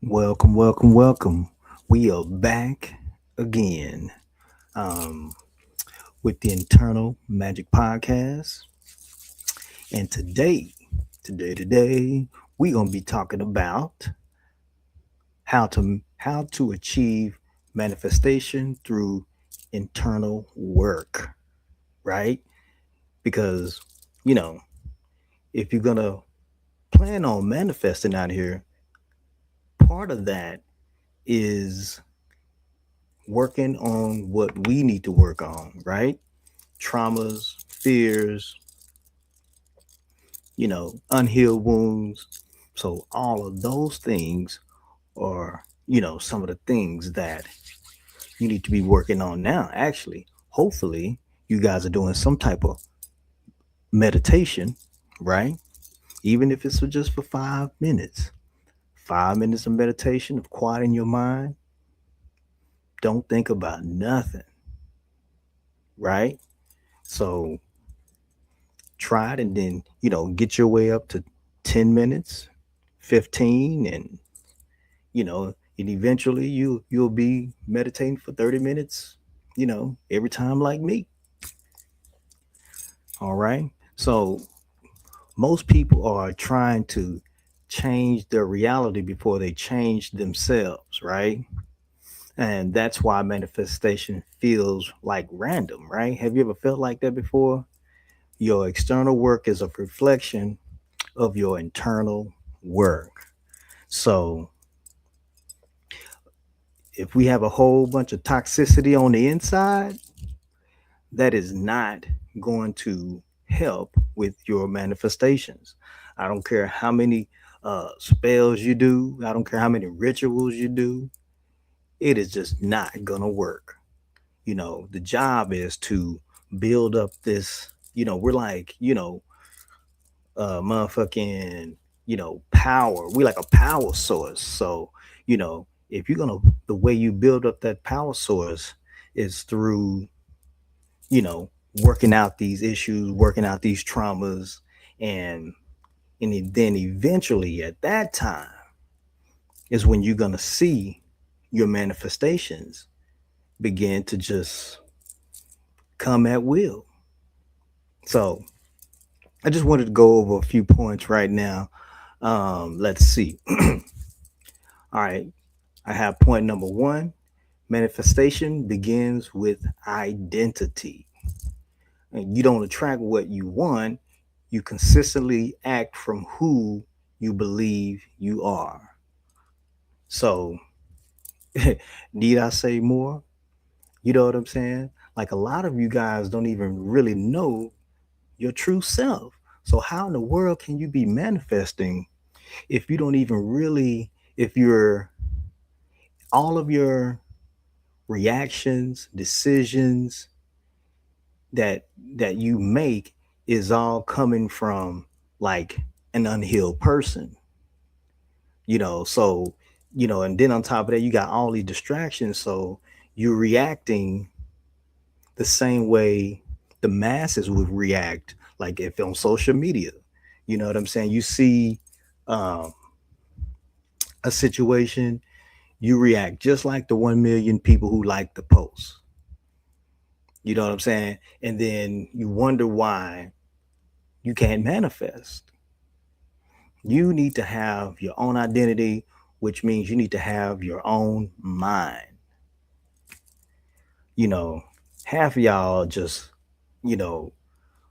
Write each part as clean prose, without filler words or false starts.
Welcome, welcome, welcome. We are back again um, with the Internal Magic Podcast. And today, we're gonna be talking about how to achieve manifestation through internal work, right? Because you know, if you're gonna plan on manifesting out here, part of that is working on what we need to work on, right? Traumas, fears, unhealed wounds. So all of those things are, some of the things that you need to be working on now. Actually, hopefully, you guys are doing some type of meditation, right? Even if it's just for 5 minutes. 5 minutes of meditation, of quieting your mind. Don't think about nothing, right? So try it and then, get your way up to 10 minutes, 15, and eventually you'll be meditating for 30 minutes, every time like me. All right. So most people are trying to change their reality before they change themselves, right? And that's why manifestation feels like random, right? Have you ever felt like that before? Your external work is a reflection of your internal work. So if we have a whole bunch of toxicity on the inside, that is not going to help with your manifestations. I don't care how many spells you do, I don't care how many rituals you do, it is just not going to work. The job is to build up this, we're like, motherfucking, power. We like a power source. So, if you're gonna the way you build up that power source is through, you know, working out these issues, working out these traumas, and then eventually at that time is when you're gonna see your manifestations begin to just come at will. So I just wanted to go over a few points right now. Let's see. All right. I have point number one. Manifestation begins with identity. And you don't attract what you want, you consistently act from who you believe you are. So, need I say more? You know what I'm saying? Like a lot of you guys don't even really know your true self. So, how in the world can you be manifesting if you don't even really, if you're all of your reactions, decisions that that you make is all coming from like an unhealed person, so and then on top of that you got all these distractions, so you're reacting the same way the masses would react, like if on social media, you know what I'm saying, you see um, a situation, you react just like the 1 million people who like the post. You know what I'm saying? And then you wonder why you can't manifest. You need to have your own identity, which means you need to have your own mind. You know, half of y'all just, you know,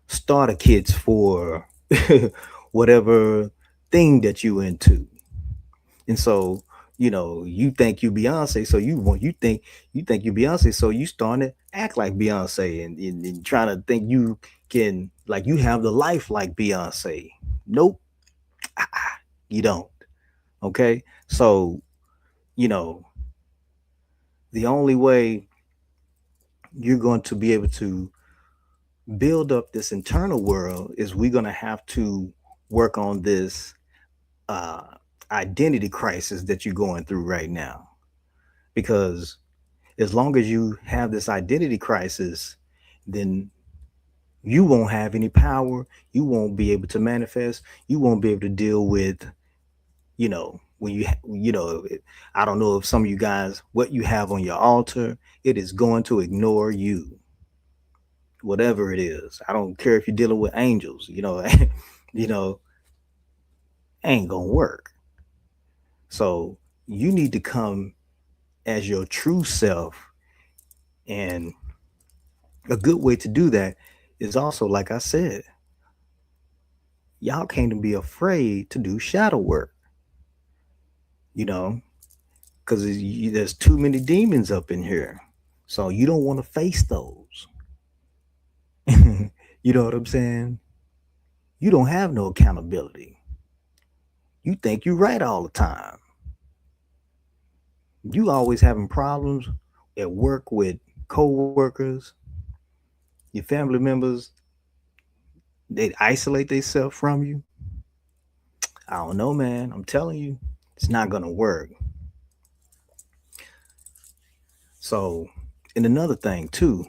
starter kits for whatever thing that you into. And so, you think you Beyonce, so you think you Beyonce, so you starting to act like Beyonce and trying to think you can like you have the life like Beyonce. Nope, you don't. Okay. So, you know, the only way you're going to be able to build up this internal world is we're going to have to work on this uh, identity crisis that you're going through right now. Because as long as you have this identity crisis, then you won't have any power. You won't be able to manifest. You won't be able to deal with, you know, I don't know if some of you guys, what you have on your altar, it is going to ignore you, whatever it is. I don't care if you're dealing with angels, you know, you know, ain't gonna work. So you need to come as your true self. And a good way to do that is also, like I said, y'all can't be afraid to do shadow work, you know, because there's too many demons up in here. So you don't want to face those. You know what I'm saying? You don't have no accountability. You think you're right all the time. You always having problems at work with co-workers, your family members. They isolate themselves from you. I don't know, man. I'm telling you, it's not gonna work. So, and another thing too,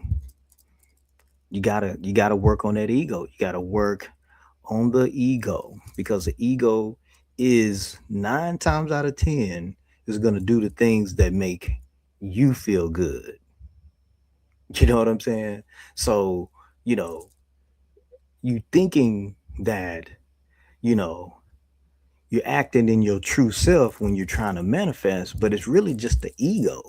you gotta work on that ego. You gotta work on the ego, because the ego is 9 times out of 10 is gonna do the things that make you feel good. You know what I'm saying? So, you know, you thinking that, you know, you're acting in your true self when you're trying to manifest, but it's really just the ego,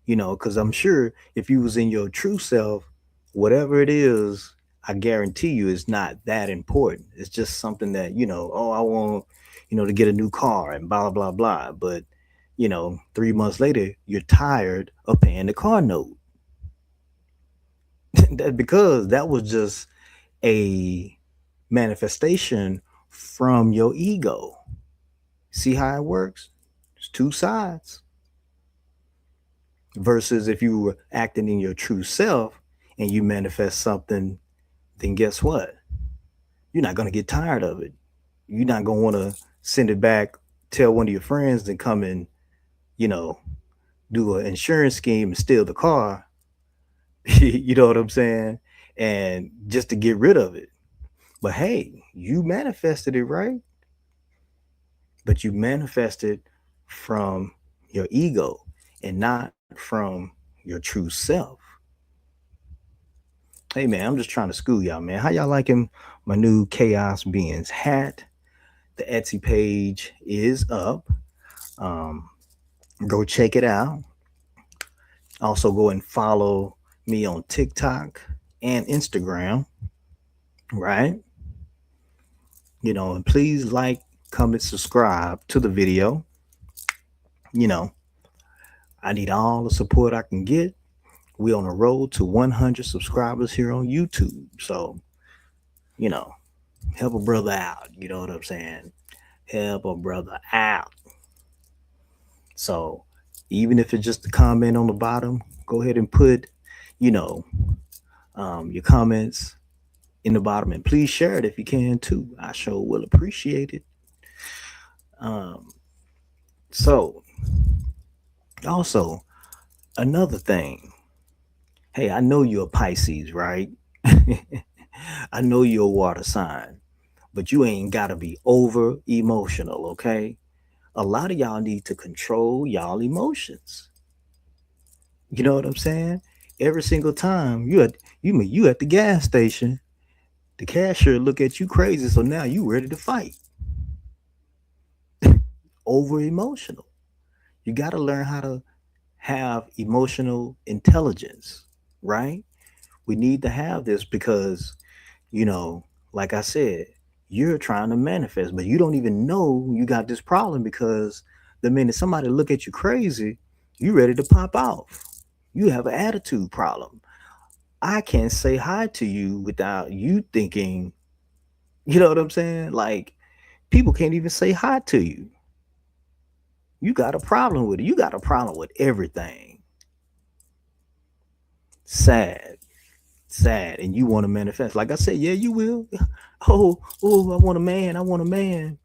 you know, because I'm sure if you was in your true self, whatever it is, I guarantee you it's not that important. It's just something that, you know, oh, I want, you know, to get a new car and blah, blah, blah. But, you know, 3 months later, you're tired of paying the car note. That because that was just a manifestation from your ego. See how it works? It's two sides. Versus if you were acting in your true self and you manifest something, then guess what? You're not going to get tired of it. You're not going to want to send it back, tell one of your friends to come and, you know, do an insurance scheme and steal the car. You know what I'm saying? And just to get rid of it. But hey, you manifested it, right? But you manifested from your ego and not from your true self. Hey man, I'm just trying to school y'all, man. How y'all liking my new Chaos Beings hat? The Etsy page is up. Um, Go check it out. Also, go and follow me on TikTok and Instagram, right? You know, and please like, comment, subscribe to the video. You know, I need all the support I can get. We on the road to 100 subscribers here on YouTube. So, you know, help a brother out. You know what I'm saying? Help a brother out. So, even if it's just a comment on the bottom, go ahead and put, you know, your comments in the bottom, and please share it if you can too. I sure will appreciate it. Um, so, also, another thing. Hey, I know you're a Pisces, right? I know you're a water sign, but you ain't got to be over emotional, okay? A lot of y'all need to control y'all emotions. You know what I'm saying? Every single time you at the gas station, the cashier look at you crazy, so now you ready to fight. Over emotional. You got to learn how to have emotional intelligence, right? We need to have this because, you know, like I said, you're trying to manifest, but you don't even know you got this problem because the minute somebody look at you crazy, you ready to pop off. You have an attitude problem. I can't say hi to you without you thinking, you know what I'm saying? Like people can't even say hi to you. You got a problem with it. You got a problem with everything. Sad, sad, and you want to manifest. Like I said, yeah, you will. Oh, I want a man. I want a man.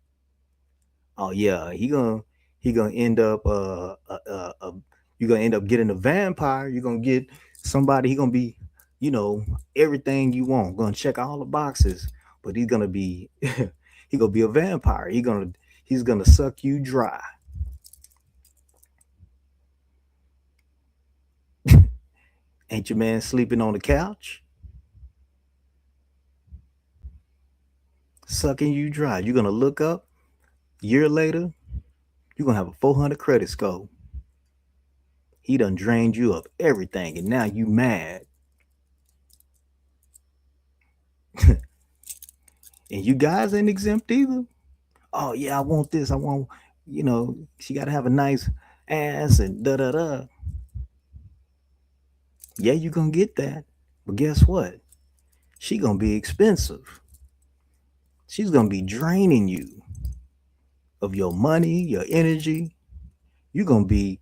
Oh yeah, he gonna end up you gonna end up getting a vampire. You're gonna get somebody. He gonna be, you know, everything you want. Gonna check all the boxes, but he's gonna be he gonna be a vampire. He's gonna suck you dry. Ain't your man sleeping on the couch, sucking you dry? You're gonna look up a year later, you're gonna have a 400 credit score. He done drained you of everything, and now you mad. And you guys ain't exempt either. Oh yeah, I want this. I want, she got to have a nice ass and da da da. Yeah, you gonna get that, but guess what? She gonna be expensive. She's gonna be draining you of your money, your energy. You're gonna be,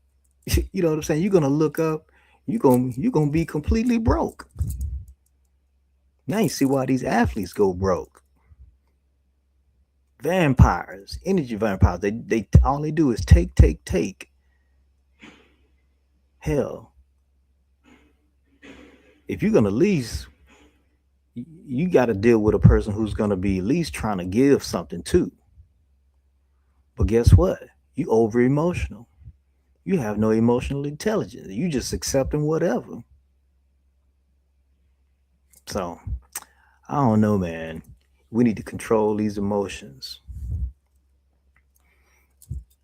you know what I'm saying? You're gonna look up. You gonna be completely broke. Now you see why these athletes go broke. Vampires, energy vampires. They all they do is take, take, take. Hell, if you're gonna lease, you got to deal with a person who's gonna be at least trying to give something too. But guess what? You over emotional. You have no emotional intelligence. You just accepting whatever. So I don't know, man. We need to control these emotions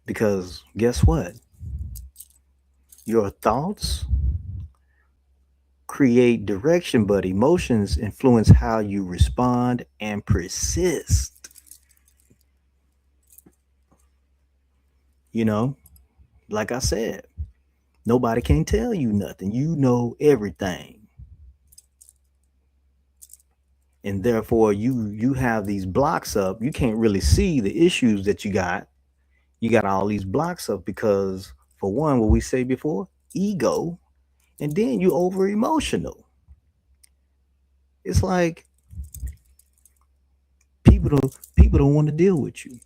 because guess what? Your thoughts create direction, but emotions influence how you respond and persist. You know, like I said, nobody can tell you nothing. You know everything. And therefore you have these blocks up. You can't really see the issues that you got. You got all these blocks up because for one, what we say before, ego, and then you over emotional. It's like people don't want to deal with you.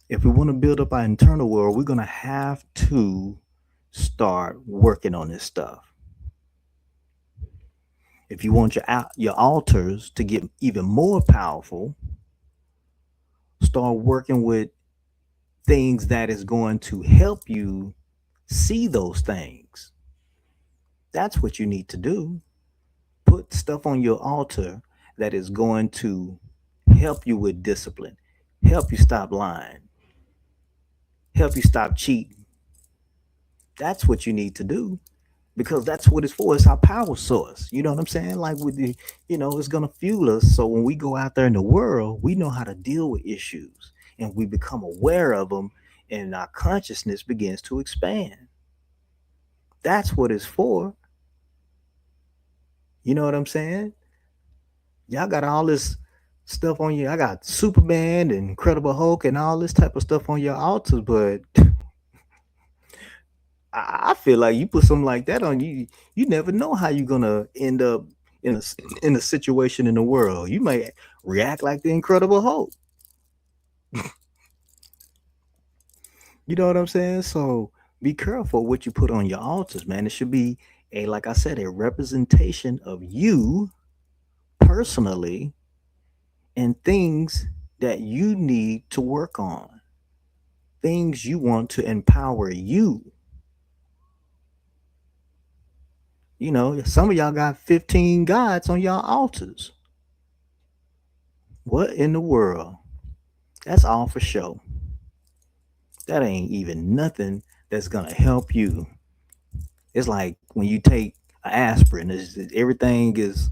If we want to build up our internal world, we're going to have to start working on this stuff. If you want your altars to get even more powerful, start working with things that is going to help you see those things. That's what you need to do. Put stuff on your altar that is going to help you with discipline, help you stop lying, help you stop cheating. That's what you need to do because that's what it's for. It's our power source. You know what I'm saying? Like with the, it's gonna fuel us. So when we go out there in the world, we know how to deal with issues and we become aware of them and our consciousness begins to expand. That's what it's for. You know what I'm saying? Y'all got all this stuff on you. I got Superman and Incredible Hulk and all this type of stuff on your altars, but I feel like you put something like that on you, you never know how you're gonna end up in a situation in the world. You might react like the Incredible Hulk. You know what I'm saying? So be careful what you put on your altars, man. It should be like I said, a representation of you personally and things that you need to work on, things you want to empower you. Some of y'all got 15 gods on y'all altars. What in the world? That's all for show. That ain't even nothing that's gonna help you. It's like when you take an aspirin, everything is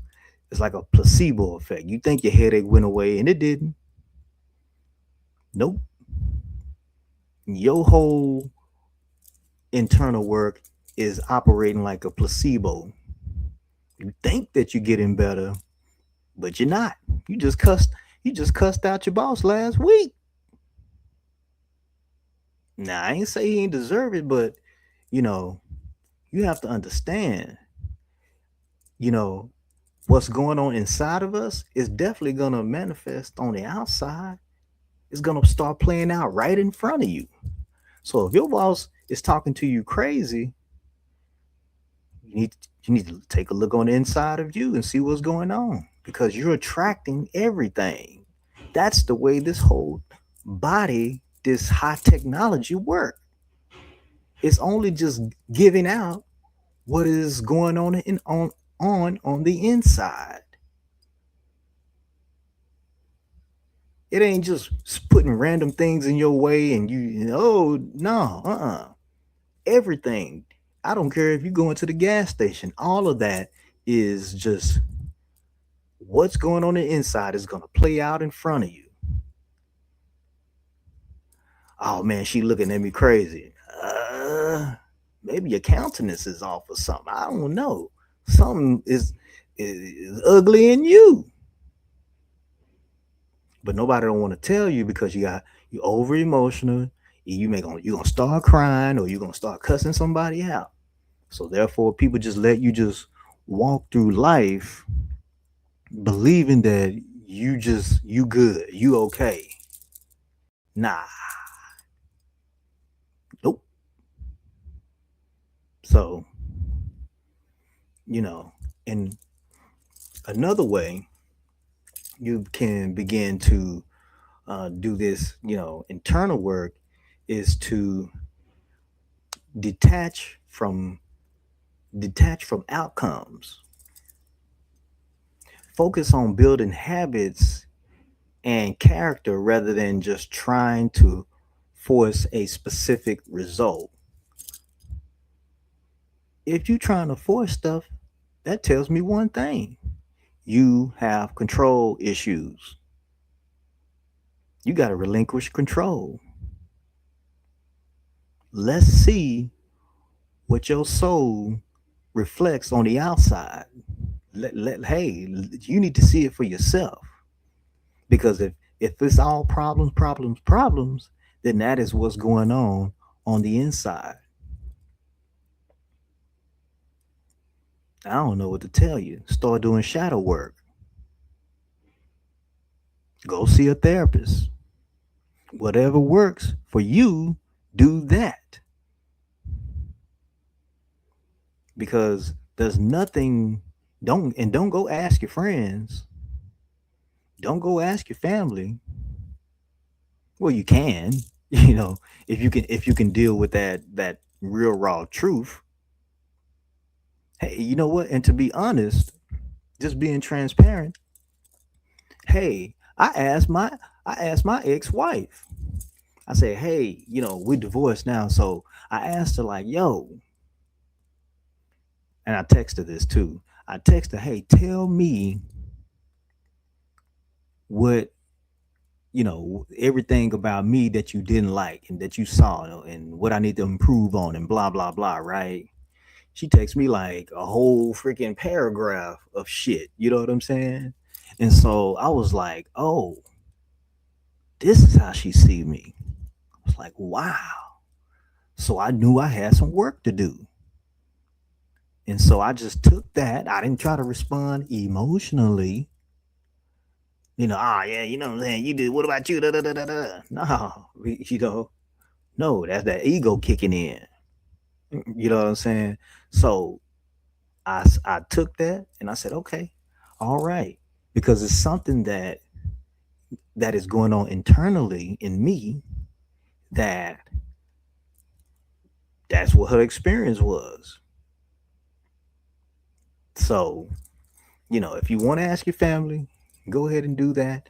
it's like a placebo effect. You think your headache went away and it didn't. Nope. Your whole internal work is operating like a placebo. You think that you're getting better, but you're not. You just cussed out your boss last week. Now I ain't say he ain't deserve it, but you know, you have to understand, you know, what's going on inside of us is definitely gonna manifest on the outside. It's gonna start playing out right in front of you. So if your boss is talking to you crazy, you need to take a look on the inside of you and see what's going on because you're attracting everything. That's the way this whole body, this high technology work. It's only just giving out what is going on on the inside. It ain't just putting random things in your way and oh no, everything. I don't care if you go into the gas station. All of that is just what's going on the inside is going to play out in front of you. Oh man, she looking at me crazy. Maybe your countenance is off or something. I don't know. Something is ugly in you, but nobody don't want to tell you because you over emotional. You gonna start crying or you gonna start cussing somebody out. So therefore, people just let you just walk through life believing that you good, you okay. Nah, nope. So you know, and another way you can begin to do this, internal work is to detach from detach from outcomes. Focus on building habits and character rather than just trying to force a specific result. If you're trying to force stuff, that tells me one thing: you have control issues. You got to relinquish control. Let's see what your soul reflects on the outside. Hey, you need to see it for yourself. Because if it's all problems, then that is what's going on the inside. I don't know what to tell you. Start doing shadow work. Go see a therapist. Whatever works for you, do that. Because there's nothing. Don't go ask your friends. Don't go ask your family. Well, you can, if you can deal with that real raw truth. Hey, you know what? And to be honest, just being transparent, hey, I asked my ex-wife. I said, hey, we're divorced now. So I asked her, like, yo, and I texted this too. I texted her, hey, tell me what, everything about me that you didn't like and that you saw and what I need to improve on and blah, blah, blah, right? She texts me like a whole freaking paragraph of shit. You know what I'm saying? And so I was like, oh, this is how she see me. I was like, wow. So I knew I had some work to do. And so I just took that. I didn't try to respond emotionally. Yeah, you know what I'm saying? You did, what about you? Da, da, da, da, da. No, no, that's that ego kicking in. You know what I'm saying? So I took that and I said, okay, all right. Because it's something that is going on internally in me that that's what her experience was. So, if you want to ask your family, go ahead and do that.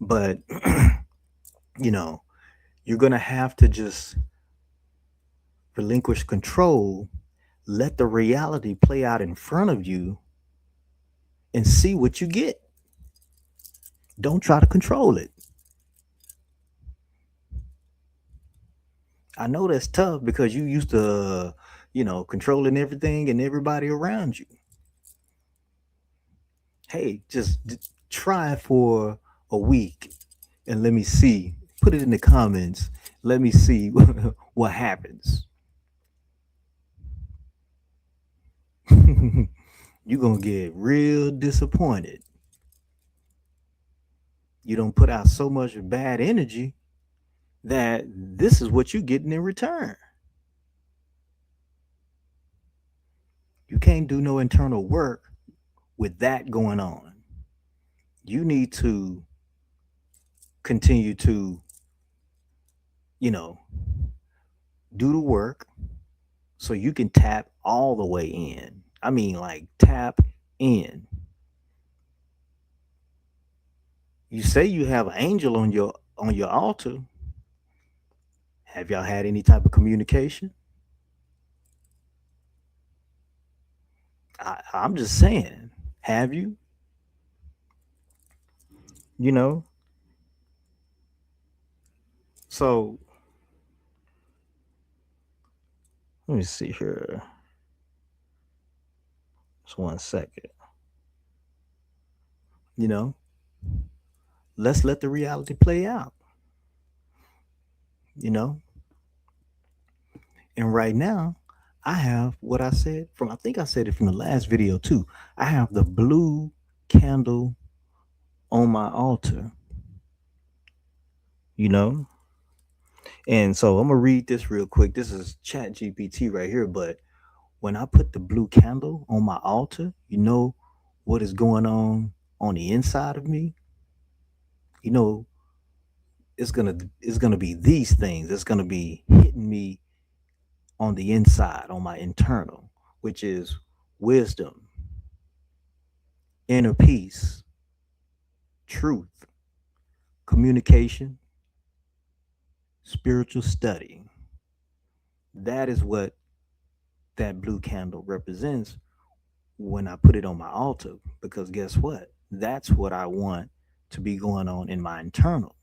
But, you know, you're going to have to just relinquish control, let the reality play out in front of you and see what you get. Don't try to control it. I know that's tough because you used to, controlling everything and everybody around you. Hey, just try for a week and let me see. Put it in the comments. Let me see what happens. You're going to get real disappointed. You don't put out so much bad energy that this is what you're getting in return. You can't do no internal work with that going on. You need to continue to, you know, do the work so you can tap all the way in. I mean, like tap in. You say you have an angel on your altar. Have y'all had any type of communication? I'm just saying. Have you? You know. So let me see here. Just 1 second. You know, let's let the reality play out. You know, and right now, I have what I said from. I think I said it from the last video too. I have the blue candle on my altar. You know, and so I'm gonna read this real quick. This is Chat GPT right here. But when I put the blue candle on my altar, you know what is going on the inside of me. You know, it's gonna be these things. It's gonna be hitting me on the inside, on my internal, which is wisdom, inner peace, truth, communication, spiritual study. That is what that blue candle represents when I put it on my altar. Because guess what? That's what I want to be going on in my internal.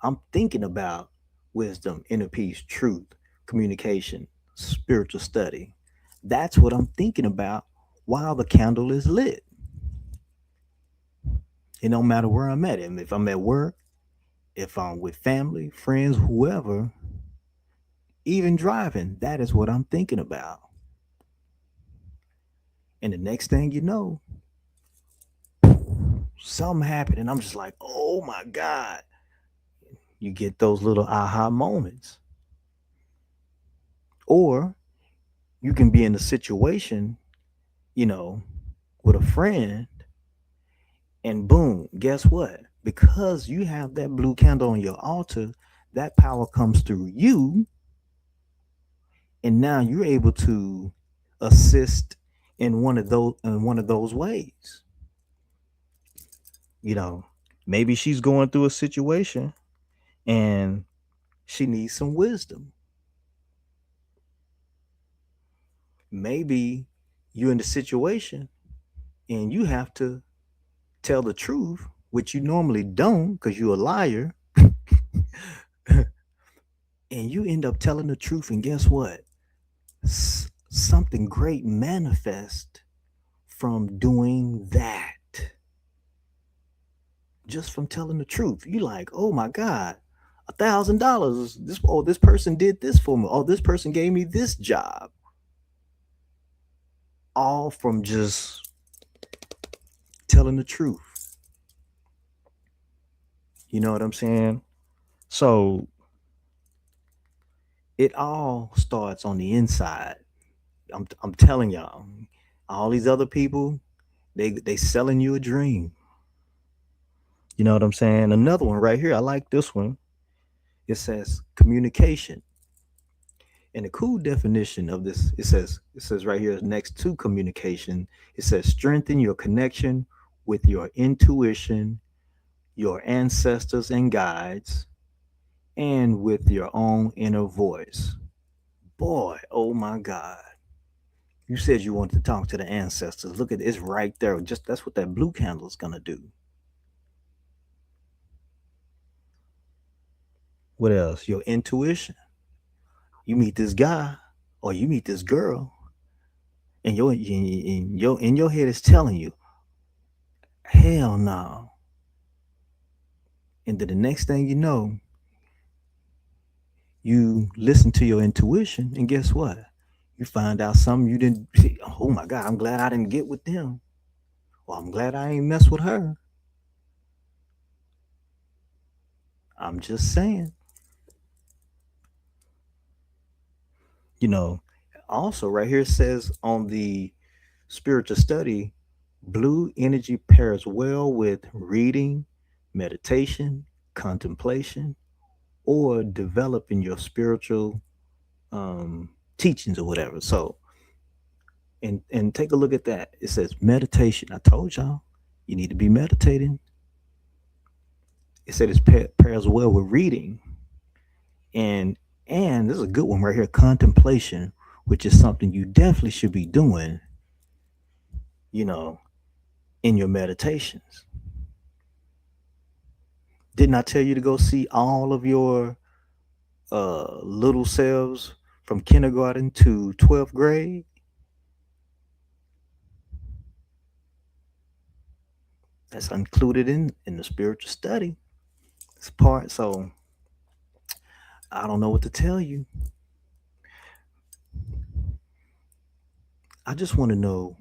I'm thinking about wisdom, inner peace, truth, communication, spiritual study. That's what I'm thinking about while the candle is lit. It don't matter where I'm at. And if I'm at work, if I'm with family, friends, whoever, even driving, that is what I'm thinking about. And the next thing you know, something happened, and I'm just like, oh my God. You get those little aha moments. Or you can be in a situation, you know, with a friend, and boom, guess what? Because you have that blue candle on your altar, that power comes through you, and now you're able to assist in one of those ways. You know, maybe she's going through a situation and she needs some wisdom. Maybe you're in the situation and you have to tell the truth, which you normally don't because you're a liar, and you end up telling the truth. And guess what? Something great manifests from doing that, just from telling the truth. You like, oh my God, $1,000. This person did this for me. Oh, this person gave me this job. All from just telling the truth. You know what I'm saying? So it all starts on the inside. I'm telling y'all, all these other people, they selling you a dream. You know what I'm saying? Another one right here. I like this one. It says communication. And the cool definition of this, it says right here next to communication, it says strengthen your connection with your intuition, your ancestors and guides, and with your own inner voice. Boy, oh my God. You said you wanted to talk to the ancestors. Look at it, it's right there. Just that's what that blue candle is gonna do. What else? Your intuition. You meet this guy or you meet this girl, and your head is telling you, hell no. And then the next thing you know, you listen to your intuition, and guess what? You find out something you didn't see. Oh my God, I'm glad I didn't get with them. Well, I'm glad I ain't mess with her. I'm just saying. You know, also right here it says on the spiritual study, blue energy pairs well with reading, meditation, contemplation, or developing your spiritual teachings or whatever. So, and take a look at that. It says meditation. I told y'all you need to be meditating. It said it pairs well with reading, and and this is a good one right here. Contemplation, which is something you definitely should be doing. You know, in your meditations. Didn't I tell you to go see all of your little selves from kindergarten to 12th grade? That's included in the spiritual study. It's part. So I don't know what to tell you. I just want to know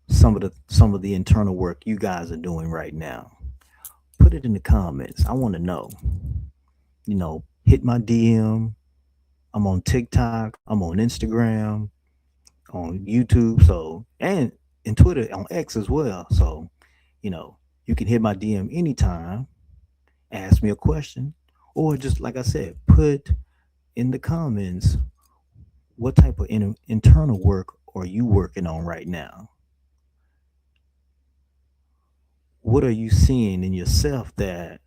some of the internal work you guys are doing right now. Put it in the comments. I want to know. Hit my DM. I'm on TikTok. I'm on Instagram, on YouTube. So and Twitter, on X as well. So you know you can hit my DM anytime. Ask me a question, or just like I said, put in the comments what type of internal work are you working on right now. What are you seeing in yourself that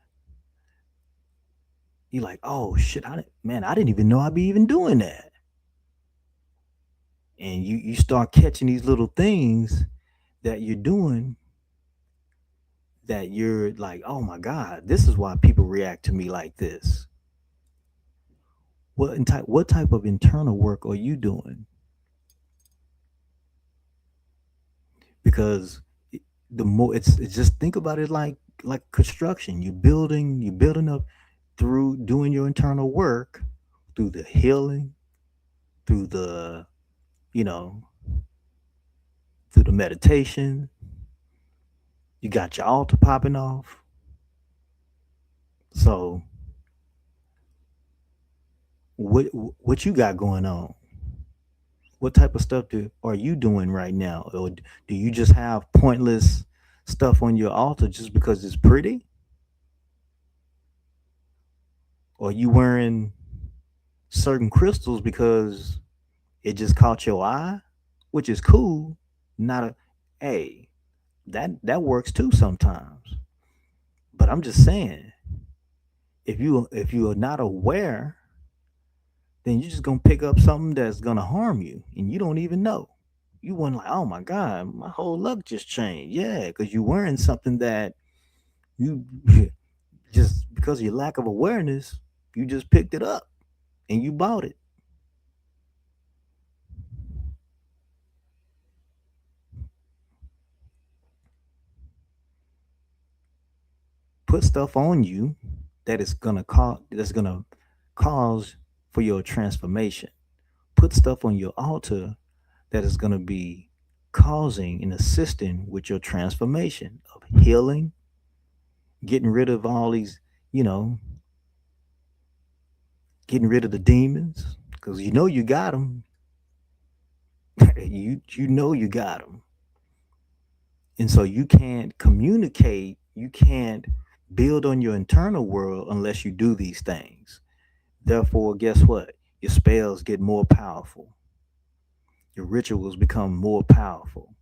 you're like, oh shit, man, I didn't even know I'd be even doing that. And you start catching these little things that you're doing that you're like, oh my God, this is why people react to me like this. What type of internal work are you doing? Because the more it's just think about it like construction. You're building up through doing your internal work, through the healing, through the you know through the meditation. You got your altar popping off. So what you got going on? What type of stuff are you doing right now? Or do you just have pointless stuff on your altar just because it's pretty? Or you wearing certain crystals because it just caught your eye, which is cool. Not a hey, that works too sometimes. But I'm just saying, if you are not aware, then you're just gonna pick up something that's gonna harm you, and you don't even know. You want like, oh my god, my whole luck just changed. Yeah, because you're wearing something that you just because of your lack of awareness, you just picked it up and you bought it. Put stuff on you that's gonna cause for your transformation. Put stuff on your altar that is gonna be causing and assisting with your transformation of healing, getting rid of all these, you know, getting rid of the demons because you know you got them. You know you got them, and so you can't communicate. You can't build on your internal world unless you do these things. Therefore, guess what? Your spells get more powerful. Your rituals become more powerful.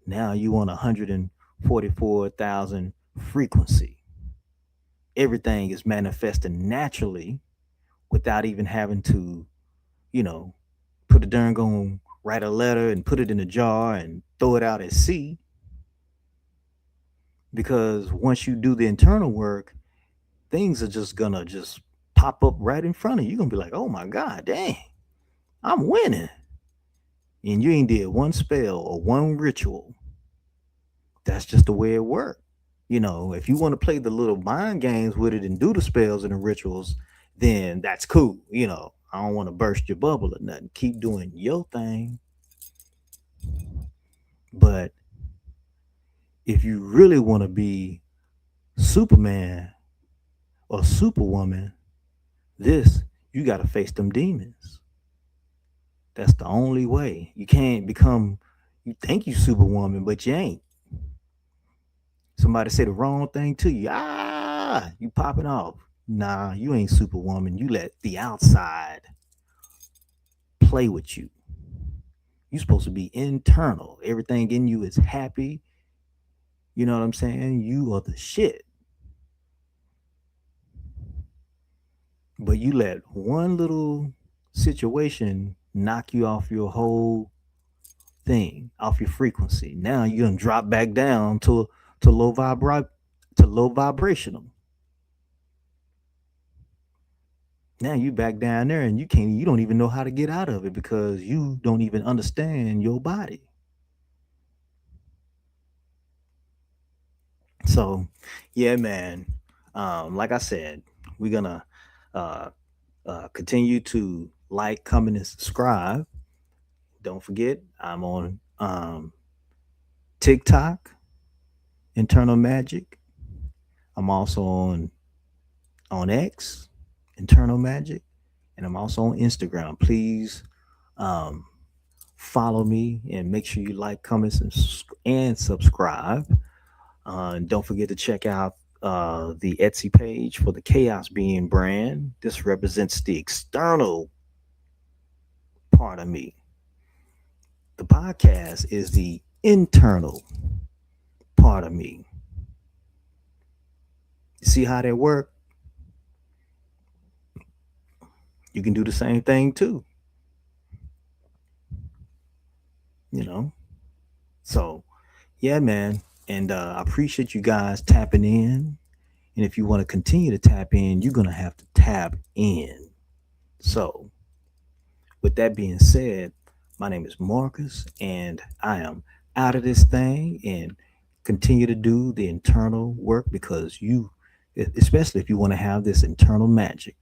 Now you want 144,000 frequency. Everything is manifesting naturally without even having to, you know, put a darn on write a letter and put it in a jar and throw it out at sea. Because once you do the internal work, things are just gonna just pop up right in front of you. You're gonna be like, oh my God, dang, I'm winning. And you ain't did one spell or one ritual. That's just the way it works. If you want to play the little mind games with it and do the spells and the rituals, then that's cool. I don't want to burst your bubble or nothing. Keep doing your thing. But if you really want to be Superman or Superwoman, you got to face them demons. That's the only way. You can't become, you think you Superwoman, but you ain't. Somebody say the wrong thing to you, you popping off. Nah, you ain't superwoman. You let the outside play with you. You supposed to be internal. Everything in you is happy. You know what I'm saying? You are the shit. But you let one little situation knock you off your whole thing, off your frequency. Now you're gonna drop back down to low low vibrational. Now you back down there and you don't even know how to get out of it because you don't even understand your body. So yeah, man. Like I said, we're gonna uh continue to like, comment, and subscribe. Don't forget, I'm on TikTok, Internal Magic. I'm also on X, Internal Magic, and I'm also on Instagram. Please um, follow me and make sure you like, comment, and subscribe. And don't forget to check out the Etsy page for the Chaos Being brand. This represents the external part of me. The podcast is the internal part of me. You see how they work? You can do the same thing too, you know? So, yeah, man. And I appreciate you guys tapping in. And if you want to continue to tap in, you're going to have to tap in. So, with that being said, my name is Marcus, and I am out of this thing and continue to do the internal work because especially if you want to have this internal magic,